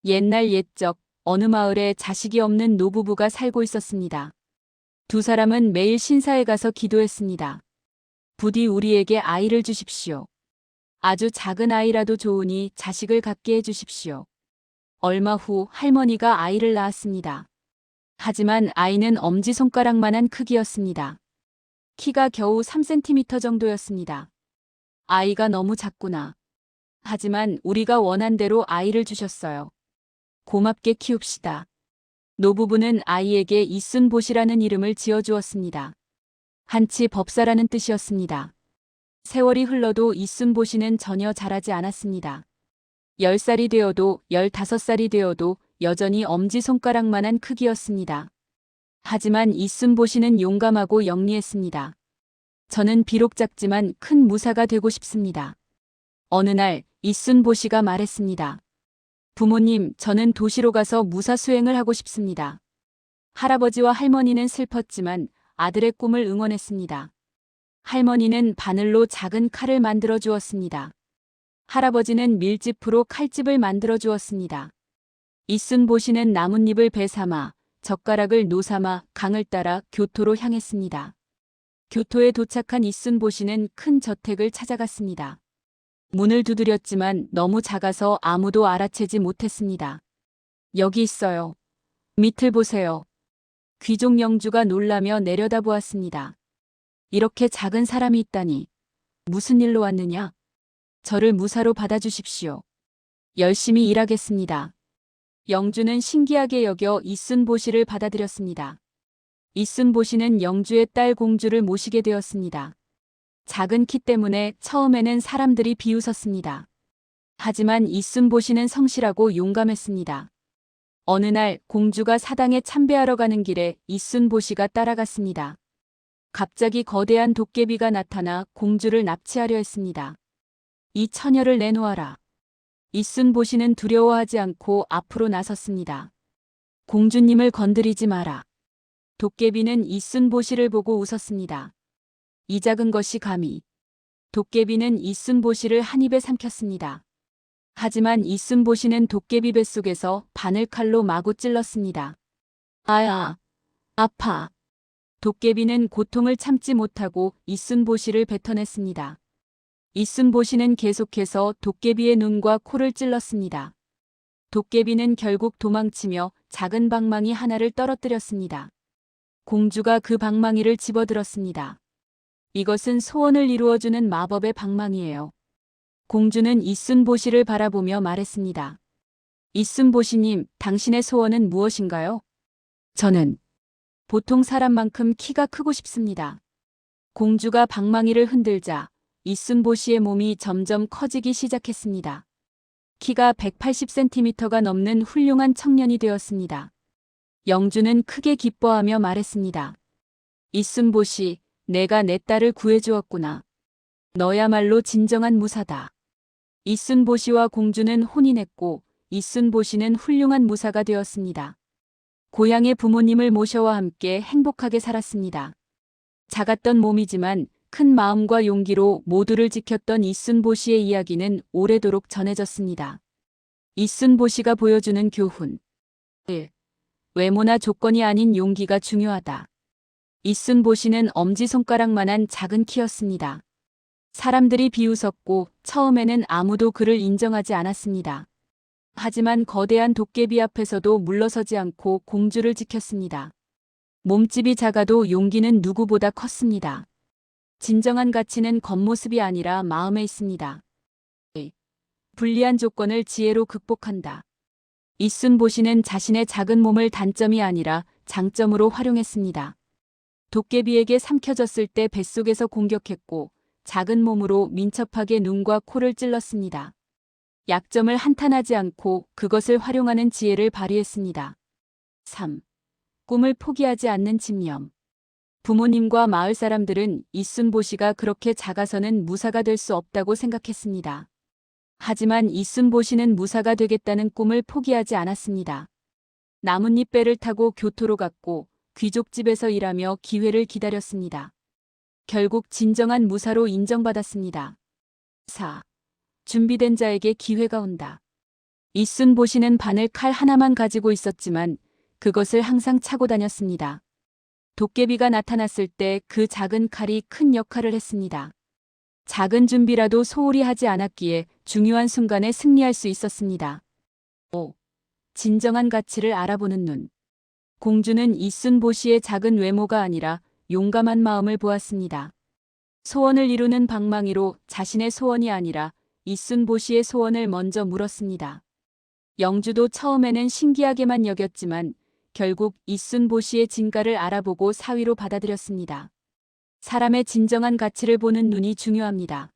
옛날 옛적 어느 마을에 자식이 없는 노부부가 살고 있었습니다. 두 사람은 매일 신사에 가서 기도했습니다. 부디 우리에게 아이를 주십시오. 아주 작은 아이라도 좋으니 자식을 갖게 해주십시오. 얼마 후 할머니가 아이를 낳았습니다. 하지만 아이는 엄지손가락만한 크기였습니다. 키가 겨우 3cm 정도였습니다. 아이가 너무 작구나. 하지만 우리가 원한 대로 아이를 주셨어요. 고맙게 키웁시다. 노부부는 아이에게 이순보시라는 이름을 지어주었습니다. 한치 법사라는 뜻이었습니다. 세월이 흘러도 이순보시는 전혀 자라지 않았습니다. 10살이 되어도 15살이 되어도 여전히 엄지손가락만한 크기였습니다. 하지만 이순보시는 용감하고 영리했습니다. 저는 비록 작지만 큰 무사가 되고 싶습니다. 어느 날 이순보시가 말했습니다. 부모님, 저는 도시로 가서 무사 수행을 하고 싶습니다. 할아버지와 할머니는 슬펐지만 아들의 꿈을 응원했습니다. 할머니는 바늘로 작은 칼을 만들어 주었습니다. 할아버지는 밀짚으로 칼집을 만들어 주었습니다. 이순보시는 나뭇잎을 배 삼아 젓가락을 노 삼아 강을 따라 교토로 향했습니다. 교토에 도착한 이순보시는 큰 저택을 찾아갔습니다. 문을 두드렸지만 너무 작아서 아무도 알아채지 못했습니다. 여기 있어요. 밑을 보세요. 귀족 영주가 놀라며 내려다보았습니다. 이렇게 작은 사람이 있다니. 무슨 일로 왔느냐? 저를 무사로 받아주십시오. 열심히 일하겠습니다. 영주는 신기하게 여겨 이순보시를 받아들였습니다. 이순보시는 영주의 딸 공주를 모시게 되었습니다. 작은 키 때문에 처음에는 사람들이 비웃었습니다. 하지만 이순보시는 성실하고 용감했습니다. 어느 날 공주가 사당에 참배하러 가는 길에 이순보시가 따라갔습니다. 갑자기 거대한 도깨비가 나타나 공주를 납치하려 했습니다. 이 처녀를 내놓아라. 이순보시는 두려워하지 않고 앞으로 나섰습니다. 공주님을 건드리지 마라. 도깨비는 이순보시를 보고 웃었습니다. 이 작은 것이 감히. 도깨비는 이순보시를 한 입에 삼켰습니다. 하지만 이순보시는 도깨비 뱃속에서 바늘칼로 마구 찔렀습니다. 아야, 아파. 도깨비는 고통을 참지 못하고 이순보시를 뱉어냈습니다. 이순보시는 계속해서 도깨비의 눈과 코를 찔렀습니다. 도깨비는 결국 도망치며 작은 방망이 하나를 떨어뜨렸습니다. 공주가 그 방망이를 집어들었습니다. 이것은 소원을 이루어주는 마법의 방망이에요. 공주는 이순보시를 바라보며 말했습니다. 이순보시님, 당신의 소원은 무엇인가요? 저는 보통 사람만큼 키가 크고 싶습니다. 공주가 방망이를 흔들자 이순보시의 몸이 점점 커지기 시작했습니다. 키가 180cm가 넘는 훌륭한 청년이 되었습니다. 영주는 크게 기뻐하며 말했습니다. 이순보시, 내가 내 딸을 구해주었구나. 너야말로 진정한 무사다. 이순보시와 공주는 혼인했고 이순보시는 훌륭한 무사가 되었습니다. 고향의 부모님을 모셔와 함께 행복하게 살았습니다. 작았던 몸이지만 큰 마음과 용기로 모두를 지켰던 이순보시의 이야기는 오래도록 전해졌습니다. 이순보시가 보여주는 교훈. 1. 외모나 조건이 아닌 용기가 중요하다. 이순보시는 엄지손가락만한 작은 키였습니다. 사람들이 비웃었고 처음에는 아무도 그를 인정하지 않았습니다. 하지만 거대한 도깨비 앞에서도 물러서지 않고 공주를 지켰습니다. 몸집이 작아도 용기는 누구보다 컸습니다. 진정한 가치는 겉모습이 아니라 마음에 있습니다. 불리한 조건을 지혜로 극복한다. 이순보시는 자신의 작은 몸을 단점이 아니라 장점으로 활용했습니다. 도깨비에게 삼켜졌을 때 뱃속에서 공격했고 작은 몸으로 민첩하게 눈과 코를 찔렀습니다. 약점을 한탄하지 않고 그것을 활용하는 지혜를 발휘했습니다. 3. 꿈을 포기하지 않는 집념. 부모님과 마을 사람들은 이순보시가 그렇게 작아서는 무사가 될 수 없다고 생각했습니다. 하지만 이순보시는 무사가 되겠다는 꿈을 포기하지 않았습니다. 나뭇잎 배를 타고 교토로 갔고 귀족집에서 일하며 기회를 기다렸습니다. 결국 진정한 무사로 인정받았습니다. 4. 준비된 자에게 기회가 온다. 이순보 씨는 바늘 칼 하나만 가지고 있었지만 그것을 항상 차고 다녔습니다. 도깨비가 나타났을 때 그 작은 칼이 큰 역할을 했습니다. 작은 준비라도 소홀히 하지 않았기에 중요한 순간에 승리할 수 있었습니다. 5. 진정한 가치를 알아보는 눈. 공주는 이순보 씨의 작은 외모가 아니라 용감한 마음을 보았습니다. 소원을 이루는 방망이로 자신의 소원이 아니라 이순보 씨의 소원을 먼저 물었습니다. 영주도 처음에는 신기하게만 여겼지만 결국 이순보 씨의 진가를 알아보고 사위로 받아들였습니다. 사람의 진정한 가치를 보는 눈이 중요합니다.